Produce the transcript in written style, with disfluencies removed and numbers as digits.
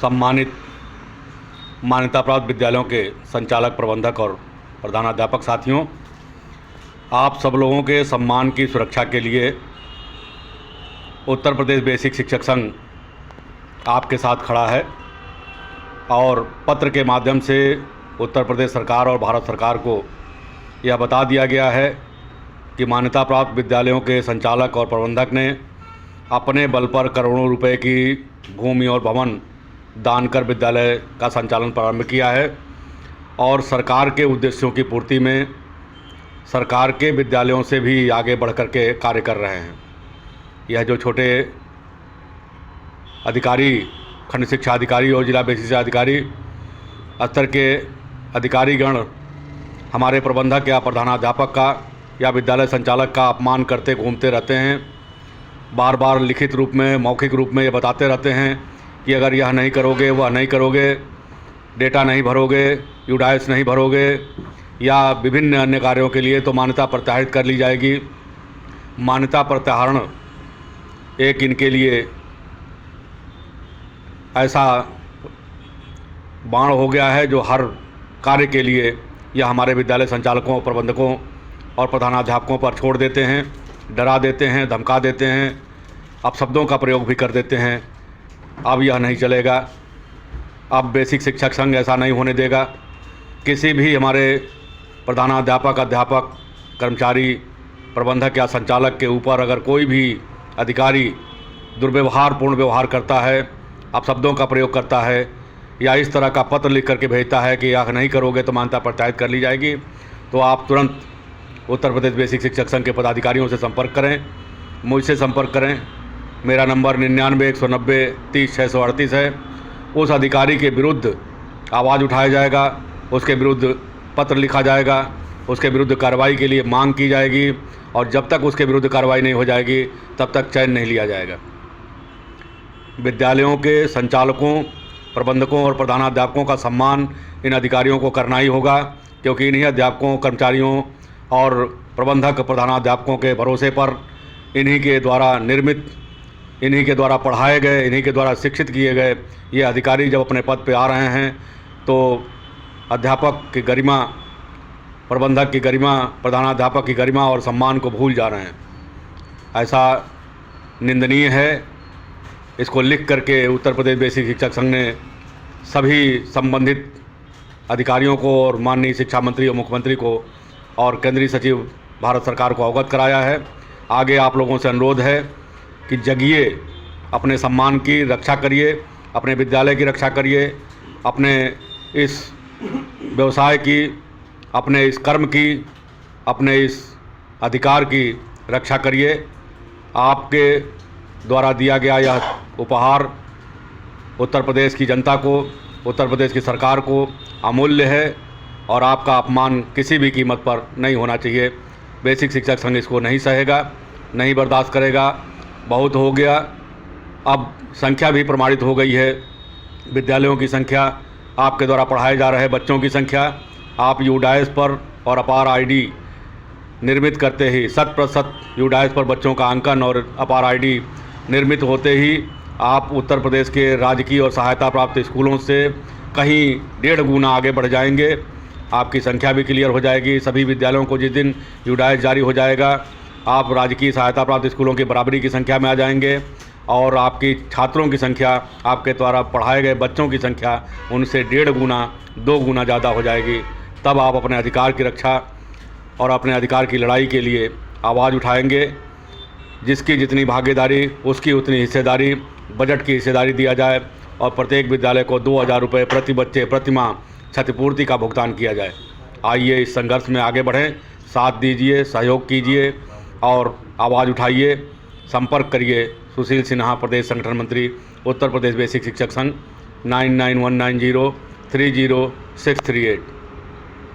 सम्मानित मान्यता प्राप्त विद्यालयों के संचालक, प्रबंधक और प्रधानाध्यापक साथियों, आप सब लोगों के सम्मान की सुरक्षा के लिए उत्तर प्रदेश बेसिक शिक्षक संघ आपके साथ खड़ा है और पत्र के माध्यम से उत्तर प्रदेश सरकार और भारत सरकार को यह बता दिया गया है कि मान्यता प्राप्त विद्यालयों के संचालक और प्रबंधक ने अपने बल पर करोड़ों रुपए की भूमि और भवन दान कर विद्यालय का संचालन प्रारंभ किया है और सरकार के उद्देश्यों की पूर्ति में सरकार के विद्यालयों से भी आगे बढ़ कर के कार्य कर रहे हैं। यह जो छोटे अधिकारी, खंड शिक्षा अधिकारी और जिला बेसिक शिक्षा अधिकारी स्तर के अधिकारीगण हमारे प्रबंधक या प्रधानाध्यापक का या विद्यालय संचालक का अपमान करते घूमते रहते हैं। बार बार लिखित रूप में, मौखिक रूप में ये बताते रहते हैं कि अगर यह नहीं करोगे, वह नहीं करोगे, डेटा नहीं भरोगे, यूडाइस नहीं भरोगे या विभिन्न अन्य कार्यों के लिए तो मान्यता प्रत्याहृत कर ली जाएगी। मान्यता प्रत्याहरण एक इनके लिए ऐसा बाण हो गया है जो हर कार्य के लिए यह हमारे विद्यालय संचालकों, प्रबंधकों और प्रधानाध्यापकों पर छोड़ देते हैं, डरा देते हैं, धमका देते हैं, अपशब्दों का प्रयोग भी कर देते हैं। अब यह नहीं चलेगा। अब बेसिक शिक्षक संघ ऐसा नहीं होने देगा। किसी भी हमारे प्रधानाध्यापक, अध्यापक, कर्मचारी, प्रबंधक या संचालक के ऊपर अगर कोई भी अधिकारी दुर्व्यवहारपूर्ण व्यवहार करता है, अपशब्दों का प्रयोग करता है या इस तरह का पत्र लिख करके भेजता है कि यह नहीं करोगे तो मान्यता प्रत्याहृत कर ली जाएगी, तो आप तुरंत उत्तर प्रदेश बेसिक शिक्षक संघ के पदाधिकारियों से संपर्क करें, मुझसे संपर्क करें। मेरा नंबर 99-190-30-638 है। उस अधिकारी के विरुद्ध आवाज़ उठाया जाएगा, उसके विरुद्ध पत्र लिखा जाएगा, उसके विरुद्ध कार्रवाई के लिए मांग की जाएगी और जब तक उसके विरुद्ध कार्रवाई नहीं हो जाएगी तब तक चैन नहीं लिया जाएगा। विद्यालयों के संचालकों, प्रबंधकों और प्रधानाध्यापकों का सम्मान इन अधिकारियों को करना ही होगा, क्योंकि इन्हीं अध्यापकों, कर्मचारियों और प्रबंधक, प्रधानाध्यापकों के भरोसे पर इन्हीं के द्वारा निर्मित, इन्हीं के द्वारा पढ़ाए गए, इन्हीं के द्वारा शिक्षित किए गए ये अधिकारी जब अपने पद पे आ रहे हैं तो अध्यापक की गरिमा, प्रबंधक की गरिमा, प्रधानाध्यापक की गरिमा और सम्मान को भूल जा रहे हैं। ऐसा निंदनीय है। इसको लिख करके उत्तर प्रदेश बेसिक शिक्षक संघ ने सभी संबंधित अधिकारियों को और माननीय शिक्षा मंत्री और मुख्यमंत्री को और केंद्रीय सचिव भारत सरकार को अवगत कराया है। आगे आप लोगों से अनुरोध है कि जगिए, अपने सम्मान की रक्षा करिए, अपने विद्यालय की रक्षा करिए, अपने इस व्यवसाय की, अपने इस कर्म की, अपने इस अधिकार की रक्षा करिए। आपके द्वारा दिया गया यह उपहार उत्तर प्रदेश की जनता को, उत्तर प्रदेश की सरकार को अमूल्य है और आपका अपमान किसी भी कीमत पर नहीं होना चाहिए। बेसिक शिक्षक संघ इसको नहीं सहेगा, नहीं बर्दाश्त करेगा। बहुत हो गया। अब संख्या भी प्रमाणित हो गई है, विद्यालयों की संख्या, आपके द्वारा पढ़ाए जा रहे बच्चों की संख्या। आप यूडाइस पर और अपार आईडी निर्मित करते ही 100% यूडाइस पर बच्चों का अंकन और अपार आईडी निर्मित होते ही आप उत्तर प्रदेश के राजकीय और सहायता प्राप्त स्कूलों से कहीं 1.5 गुना आगे बढ़ जाएंगे। आपकी संख्या भी क्लियर हो जाएगी। सभी विद्यालयों को जिस दिन यूडाइस जारी हो जाएगा आप राजकीय सहायता प्राप्त स्कूलों की बराबरी की संख्या में आ जाएंगे और आपकी छात्रों की संख्या, आपके द्वारा पढ़ाए गए बच्चों की संख्या उनसे 1.5 गुना, 2 गुना ज़्यादा हो जाएगी। तब आप अपने अधिकार की रक्षा और अपने अधिकार की लड़ाई के लिए आवाज़ उठाएंगे। जिसकी जितनी भागीदारी उसकी उतनी हिस्सेदारी, बजट की हिस्सेदारी दिया जाए और प्रत्येक विद्यालय को 2000 रुपये प्रति बच्चे प्रति माह क्षतिपूर्ति का भुगतान किया जाए। आइए इस संघर्ष में आगे बढ़ें, साथ दीजिए, सहयोग कीजिए और आवाज़ उठाइए। संपर्क करिए सुशील सिन्हा, प्रदेश संगठन मंत्री, उत्तर प्रदेश बेसिक शिक्षक संघ, 9919030638।